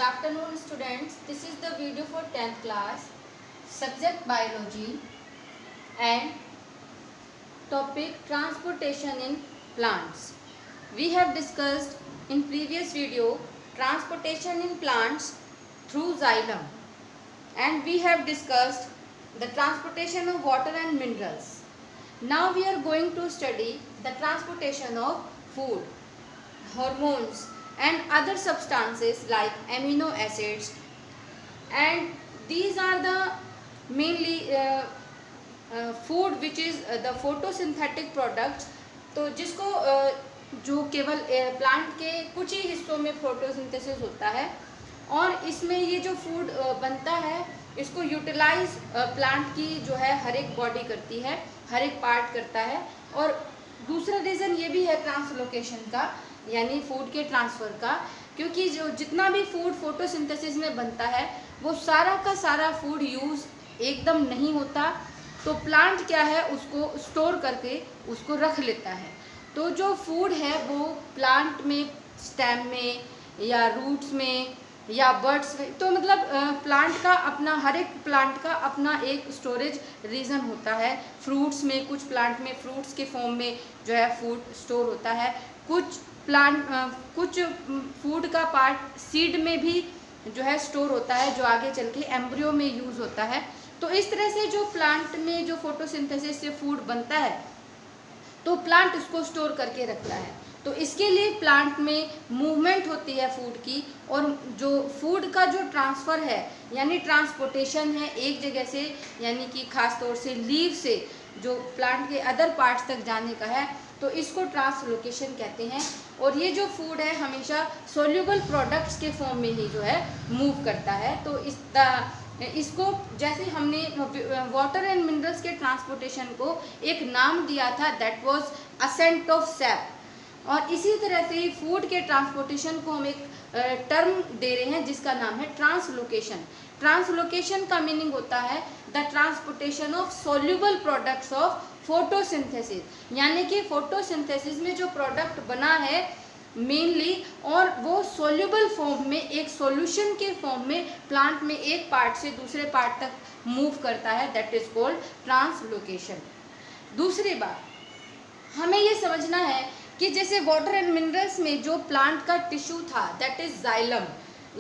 afternoon students, this is the video for 10th class, subject biology and topic transportation in plants. We have discussed in previous video transportation in plants through xylem, and we have discussed the transportation of water and minerals. Now we are going to study the transportation of food, hormones and other substances like amino acids, and these are the mainly food which is the photosynthetic products. तो जिसको जो केवल plant के कुछ ही हिस्सों में photosynthesis होता है, और इसमें ये जो फूड बनता है इसको यूटिलाइज प्लांट की जो है हर एक बॉडी करती है, हर एक पार्ट करता है। और दूसरा रीज़न ये भी है ट्रांसलोकेशन का, यानी फूड के ट्रांसफ़र का, क्योंकि जो जितना भी फूड फोटोसिंथेसिस में बनता है वो सारा का सारा फूड यूज़ एकदम नहीं होता, तो प्लांट क्या है उसको स्टोर करके उसको रख लेता है। तो जो फूड है वो प्लांट में स्टेम में या रूट्स में या बर्ड्स में, तो मतलब प्लांट का अपना, हर एक प्लांट का अपना एक स्टोरेज रीज़न होता है। फ्रूट्स में, कुछ प्लांट में फ्रूट्स के फॉर्म में जो है फूड स्टोर होता है, कुछ फूड का पार्ट सीड में भी जो है स्टोर होता है, जो आगे चल के एम्ब्रियो में यूज़ होता है। तो इस तरह से जो प्लांट में जो फोटोसिंथेसिस से फूड बनता है तो प्लांट उसको स्टोर करके रखता है। तो इसके लिए प्लांट में मूवमेंट होती है फूड की, और जो फूड का जो ट्रांसफ़र है यानी ट्रांसपोर्टेशन है एक जगह से, यानी कि ख़ास तौर से लीव से जो प्लांट के अदर पार्ट्स तक जाने का है, तो इसको ट्रांसलोकेशन कहते हैं। और ये जो फूड है हमेशा सोल्यूबल प्रोडक्ट्स के फॉर्म में ही जो है मूव करता है। तो इसको जैसे हमने वाटर एंड मिनरल्स के ट्रांसपोर्टेशन को एक नाम दिया था, that was ascent of sap, और इसी तरह से फूड के ट्रांसपोर्टेशन को हम एक टर्म दे रहे हैं जिसका नाम है ट्रांसलोकेशन। ट्रांसलोकेशन का मीनिंग होता है the transportation of soluble products of photosynthesis, यानी कि फोटोसिंथेसिस में जो प्रोडक्ट बना है मेनली, और वो सोल्यूबल फॉर्म में, एक सॉल्यूशन के फॉर्म में प्लांट में एक पार्ट से दूसरे पार्ट तक मूव करता है, दैट इज कॉल्ड ट्रांसलोकेशन। दूसरी बात हमें ये समझना है कि जैसे वाटर एंड मिनरल्स में जो प्लांट का टिश्यू था दैट इज जाइलम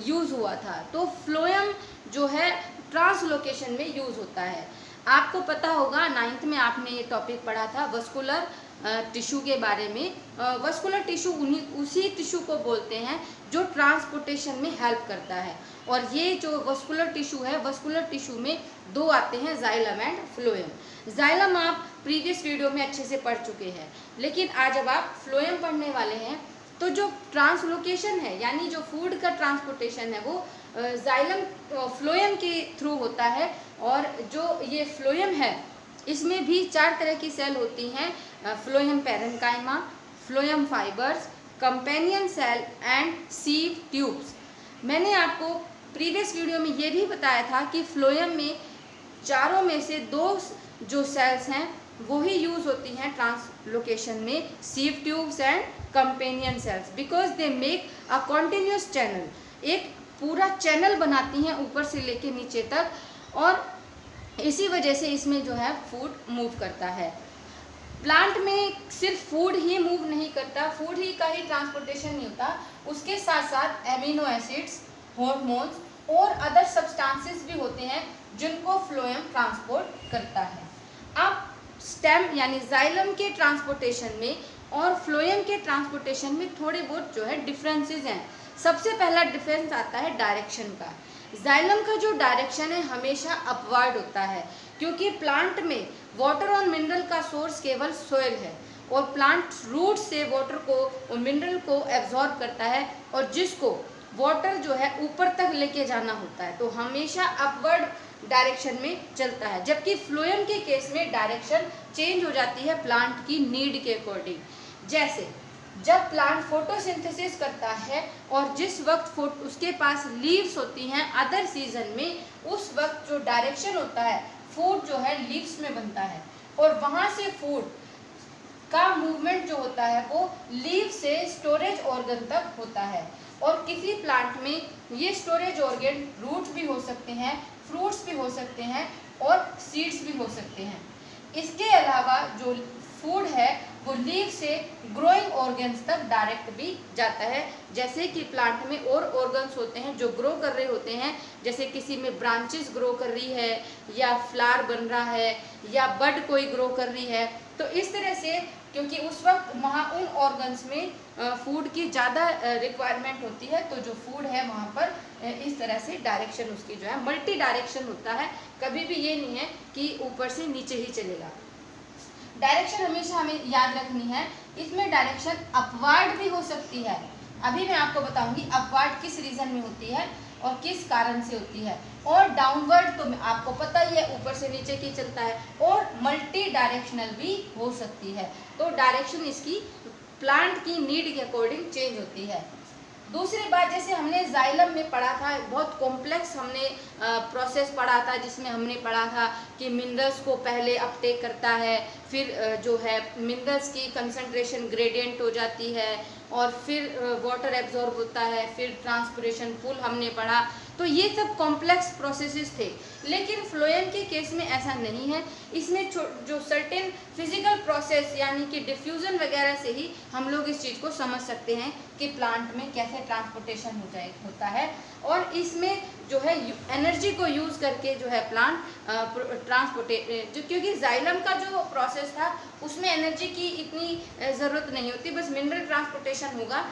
यूज़ हुआ था, तो फ्लोएम जो है ट्रांसलोकेशन में यूज़ होता है। आपको पता होगा 9th में आपने ये टॉपिक पढ़ा था वस्कुलर टिश्यू के बारे में। वस्कुलर टिश्यू उसी टिश्यू को बोलते हैं जो ट्रांसपोर्टेशन में हेल्प करता है। और ये जो वस्कुलर टिश्यू है, वस्कुलर टिश्यू में दो आते हैं, जाइलम एंड फ्लोएम। जाइलम आप प्रीवियस वीडियो में अच्छे से पढ़ चुके हैं, लेकिन आज जब आप फ्लोएम पढ़ने वाले हैं तो जो ट्रांसलोकेशन है यानी जो फूड का ट्रांसपोर्टेशन है वो जाइलम फ्लोएम के थ्रू होता है। और जो ये फ्लोएम है इसमें भी 4 तरह की सेल होती हैं, phloem parenchyma, phloem fibres, companion cell and sieve tubes. मैंने आपको प्रीवियस वीडियो में ये भी बताया था कि फ्लोएम में चारों में से 2 जो सेल्स हैं वो ही यूज़ होती हैं ट्रांसलोकेशन में, sieve tubes and companion cells, because they make a continuous channel, एक पूरा चैनल बनाती हैं ऊपर से लेके नीचे तक, और इसी वजह से इसमें जो है फूड मूव करता है। प्लांट में सिर्फ फूड ही मूव नहीं करता, फूड ही का ही ट्रांसपोर्टेशन नहीं होता, उसके साथ साथ एमिनो एसिड्स, हॉर्मोन्स और अदर सब्सटेंसेस भी होते हैं जिनको फ्लोएम ट्रांसपोर्ट करता है। अब स्टेम यानी जाइलम के ट्रांसपोर्टेशन में और फ्लोएम के ट्रांसपोर्टेशन में थोड़े बहुत जो है डिफरेंसेस हैं। सबसे पहला डिफरेंस आता है डायरेक्शन का। जाइलम का जो डायरेक्शन है हमेशा अपवर्ड होता है, क्योंकि प्लांट में वाटर और मिनरल का सोर्स केवल सोइल है, और प्लांट रूट से वाटर को और मिनरल को एब्जॉर्ब करता है, और जिसको वाटर जो है ऊपर तक लेके जाना होता है, तो हमेशा अपवर्ड डायरेक्शन में चलता है। जबकि फ्लोएम के केस में डायरेक्शन चेंज हो जाती है प्लांट की नीड के अकॉर्डिंग। जैसे जब प्लांट फोटोसिंथेसिस करता है और जिस वक्त उसके पास लीव्स होती हैं अदर सीजन में, उस वक्त जो डायरेक्शन होता है फूड जो है लीव्स में बनता है, और वहाँ से फूड का मूवमेंट जो होता है वो लीव से स्टोरेज ऑर्गन तक होता है। और किसी प्लांट में ये स्टोरेज ऑर्गन रूट्स भी हो सकते हैं, फ्रूट्स भी हो सकते हैं और सीड्स भी हो सकते हैं। इसके अलावा जो फूड है वो लीफ से ग्रोइंग ऑर्गन्स तक डायरेक्ट भी जाता है। जैसे कि प्लांट में और ऑर्गन्स होते हैं जो ग्रो कर रहे होते हैं, जैसे किसी में ब्रांचेस ग्रो कर रही है या फ्लावर बन रहा है या बड कोई ग्रो कर रही है। तो इस तरह से क्योंकि उस वक्त वहाँ उन ऑर्गन्स में फूड की ज़्यादा रिक्वायरमेंट होती है, तो जो फूड है वहाँ पर इस तरह से डायरेक्शन उसकी जो है मल्टी डायरेक्शन होता है। कभी भी ये नहीं है कि ऊपर से नीचे ही चलेगा। डायरेक्शन हमेशा हमें याद रखनी है। इसमें डायरेक्शन अपवर्ड भी हो सकती है। अभी मैं आपको बताऊंगी अपवर्ड किस रीजन में होती है और किस कारण से होती है। और डाउनवर्ड तो आपको पता ही है ऊपर से नीचे की चलता है। और मल्टी डायरेक्शनल भी हो सकती है। तो डायरेक्शन इसकी प्लांट की नीड के अकॉर्डिंग चेंज होती है। दूसरी बात, जैसे हमने जाइलम में पढ़ा था, बहुत कॉम्प्लेक्स हमने प्रोसेस पढ़ा था, जिसमें हमने पढ़ा था कि मिनरल्स को पहले अपटेक करता है, फिर जो है मिनरल्स की कंसंट्रेशन ग्रेडियंट हो जाती है और फिर वाटर एब्जॉर्ब होता है, फिर ट्रांसपिरेशन पुल हमने पढ़ा। तो ये सब कॉम्प्लेक्स प्रोसेसेस थे। लेकिन फ्लोएम के केस में ऐसा नहीं है। इसमें जो सर्टेन फिजिकल प्रोसेस यानी कि डिफ्यूज़न वगैरह से ही हम लोग इस चीज़ को समझ सकते हैं कि प्लांट में कैसे ट्रांसपोर्टेशन होता है। और इसमें जो है एनर्जी को यूज़ करके जो है प्लांट क्योंकि जाइलम का जो प्रोसेस था उसमें एनर्जी की इतनी ज़रूरत नहीं होती, बस मिनरल ट्रांसपोर्टेशन होगा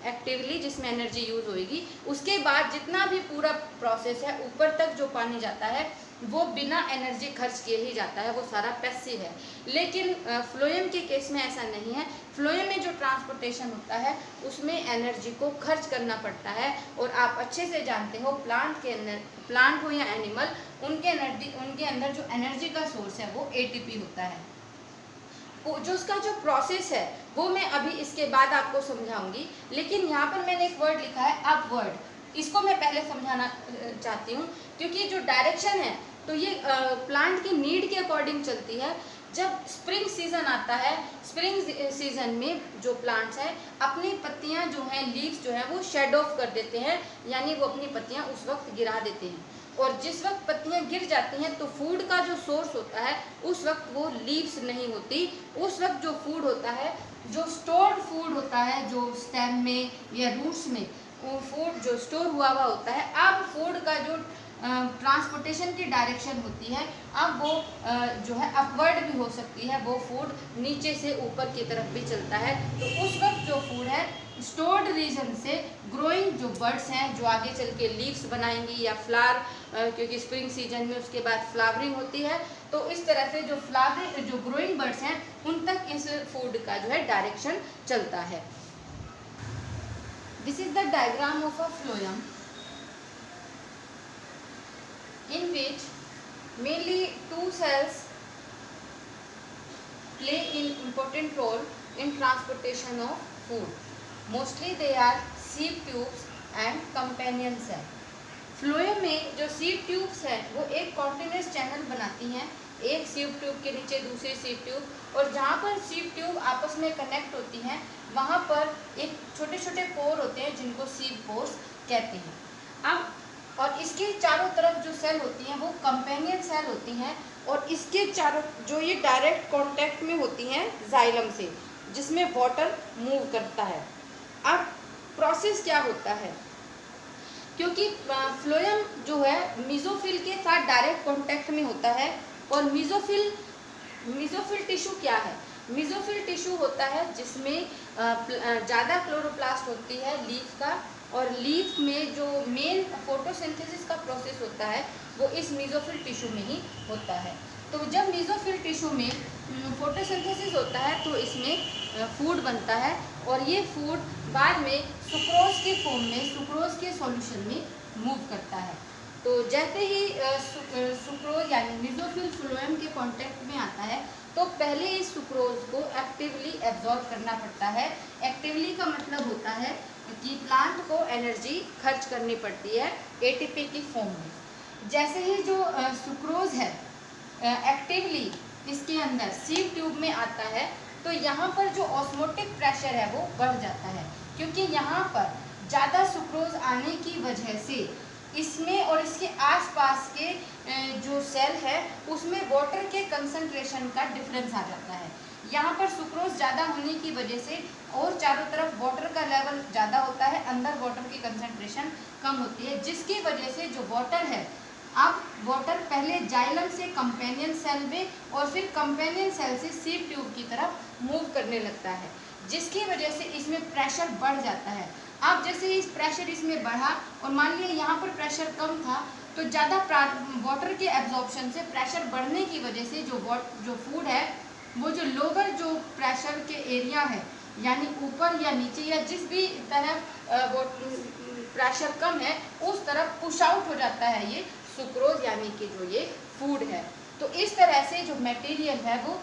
एक्टिवली जिसमें एनर्जी यूज़ होगी। उसके बाद जितना भी पूरा प्रोसेस है ऊपर तक जो पानी जाता है वो बिना एनर्जी खर्च किए ही जाता है, वो सारा पैसिव है। लेकिन फ्लोएम के केस में ऐसा नहीं है। फ्लोएम में जो ट्रांसपोर्टेशन होता है उसमें एनर्जी को खर्च करना पड़ता है। और आप अच्छे से जानते हो प्लांट हो या एनिमल, उनके अंदर जो एनर्जी का सोर्स है वो एटीपी होता है। जो उसका जो प्रोसेस है वो मैं अभी इसके बाद आपको समझाऊंगी। लेकिन यहाँ पर मैंने एक वर्ड लिखा है अपवर्ड, इसको मैं पहले समझाना चाहती हूँ। क्योंकि जो डायरेक्शन है तो ये प्लांट की नीड के अकॉर्डिंग चलती है। जब स्प्रिंग सीजन आता है, स्प्रिंग सीजन में जो प्लांट्स हैं अपनी पत्तियां जो हैं, लीव्स जो हैं वो शेड ऑफ कर देते हैं, यानी वो अपनी पत्तियां उस वक्त गिरा देते हैं। और जिस वक्त पत्तियां गिर जाती हैं तो फूड का जो सोर्स होता है उस वक्त वो लीव्स नहीं होती। उस वक्त जो फूड होता है, जो स्टोर्ड फूड होता है, जो स्टेम में या रूट्स में वो फूड जो स्टोर हुआ होता है, अब फूड का जो ट्रांसपोर्टेशन की डायरेक्शन होती है अब वो जो है अपवर्ड भी हो सकती है। वो फूड नीचे से ऊपर की तरफ भी चलता है। तो उस वक्त जो फूड है स्टोर्ड रीजन से ग्रोइंग जो बर्ड्स हैं जो आगे चल के लीव्स बनाएंगी या फ्लावर, क्योंकि स्प्रिंग सीजन में उसके बाद फ्लावरिंग होती है, तो इस तरह से जो ग्रोइंग बर्ड्स हैं उन तक इस फूड का जो है डायरेक्शन चलता है। This is the diagram of a phloem in which mainly two cells play an important role in transportation of food. Mostly they are seed tubes and companion cell. Phloem में जो seed tubes हैं वो एक continuous channel बनाती हैं, एक seed tube के नीचे दूसरी सीड ट्यूब, और जहाँ पर सीड ट्यूब आपस में कनेक्ट होती हैं वहाँ पर एक छोटे छोटे पोर होते हैं जिनको सीड पोर्स कहते हैं। अब और इसके चारों तरफ जो सेल होती हैं वो कंपेनियन सेल होती हैं, और इसके चारों जो ये डायरेक्ट कांटेक्ट में होती हैं जाइलम से, जिसमें वाटर मूव करता है। अब प्रोसेस क्या होता है, क्योंकि फ्लोएम जो है मीजोफिल के साथ डायरेक्ट कांटेक्ट में होता है। और मीजोफिल टिश्यू क्या है? मीजोफिल टिश्यू होता है जिसमें ज़्यादा क्लोरोप्लास्ट होती है लीफ का, और लीफ में जो मेन फोटोसिंथेसिस का प्रोसेस होता है वो इस मीजोफिल टिश्यू में ही होता है। तो जब मीजोफिल टिश्यू में फोटोसिंथेसिस होता है तो इसमें फूड बनता है, और ये फूड बाद में सुक्रोज के फॉर्म में, सुक्रोज के सॉल्यूशन में मूव करता है। तो जैसे ही सुक्रोज यानी मीजोफिल फ्लोएम के कांटेक्ट में आता है तो पहले इस सुक्रोज को एक्टिवली एब्जॉर्ब करना पड़ता है। एक्टिवली का मतलब होता है कि प्लांट को एनर्जी खर्च करनी पड़ती है एटीपी की फॉर्म में। जैसे ही जो सुक्रोज है एक्टिवली इसके अंदर सीड ट्यूब में आता है तो यहाँ पर जो ऑस्मोटिक प्रेशर है वो बढ़ जाता है, क्योंकि यहाँ पर ज़्यादा सुक्रोज आने की वजह से इसमें और इसके आसपास के जो सेल है उसमें वाटर के कंसंट्रेशन का डिफरेंस आ जाता है। यहाँ पर सुक्रोज ज़्यादा होने की वजह से और चारों तरफ वाटर का लेवल ज़्यादा होता है, अंदर वाटर की कंसंट्रेशन कम होती है, जिसकी वजह से जो वाटर है, अब वाटर पहले जाइलम से कंपेनियन सेल में और फिर कंपेनियन सेल से सीड ट्यूब की तरफ मूव करने लगता है, जिसकी वजह से इसमें प्रेशर बढ़ जाता है। अब जैसे इस प्रेशर इसमें बढ़ा और मान लिया यहाँ पर प्रेशर कम था, तो ज़्यादा वाटर के एब्जॉर्प्शन से प्रेशर बढ़ने की वजह से जो फूड है वो जो लोअर जो प्रेशर के एरिया है, यानी ऊपर या नीचे या जिस भी तरफ वो प्रेशर कम है उस तरफ पुश आउट हो जाता है ये सुक्रोज यानी कि जो ये फूड है। तो इस तरह से जो मटेरियल है वो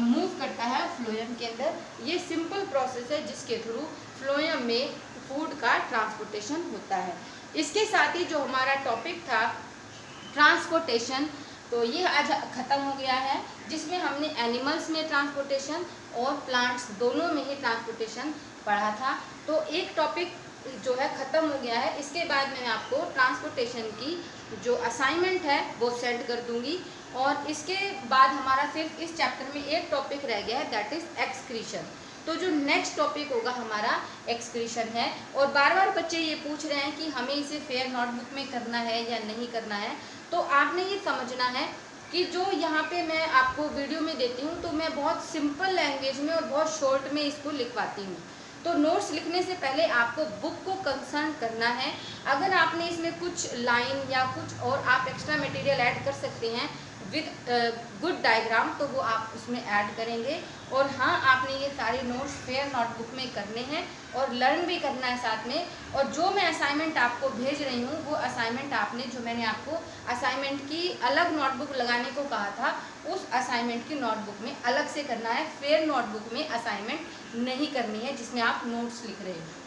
मूव करता है फ्लोएम के अंदर। ये सिंपल प्रोसेस है जिसके थ्रू फ्लोएम में फूड का ट्रांसपोर्टेशन होता है। इसके साथ ही जो हमारा टॉपिक था ट्रांसपोर्टेशन, तो ये आज ख़त्म हो गया है, जिसमें हमने एनिमल्स में ट्रांसपोर्टेशन और प्लांट्स दोनों में ही ट्रांसपोर्टेशन पढ़ा था। तो एक टॉपिक जो है ख़त्म हो गया है। इसके बाद मैं आपको ट्रांसपोर्टेशन की जो असाइनमेंट है वो सेंड कर दूंगी, और इसके बाद हमारा सिर्फ इस चैप्टर में एक टॉपिक रह गया है, दैट इज़ एक्सक्रीशन। तो जो नेक्स्ट टॉपिक होगा हमारा एक्सक्रीशन है। और बार बार बच्चे ये पूछ रहे हैं कि हमें इसे फेयर नोटबुक में करना है या नहीं करना है। तो आपने ये समझना है कि जो यहाँ पे मैं आपको वीडियो में देती हूँ तो मैं बहुत सिंपल लैंग्वेज में और बहुत शॉर्ट में इसको लिखवाती हूँ। तो नोट्स लिखने से पहले आपको बुक को कंसल्ट करना है। अगर आपने इसमें कुछ लाइन या कुछ और आप एक्स्ट्रा मटेरियल ऐड कर सकते हैं विद गुड डायग्राम, तो वो आप उसमें ऐड करेंगे। और हाँ, आपने ये सारे नोट्स फेयर नोटबुक में करने हैं और लर्न भी करना है साथ में। और जो मैं असाइनमेंट आपको भेज रही हूँ वो असाइनमेंट आपने, जो मैंने आपको असाइनमेंट की अलग नोटबुक लगाने को कहा था, उस असाइनमेंट की नोटबुक में अलग से करना है। फेयर नोटबुक में असाइनमेंट नहीं करनी है जिसमें आप नोट्स लिख रहे हो।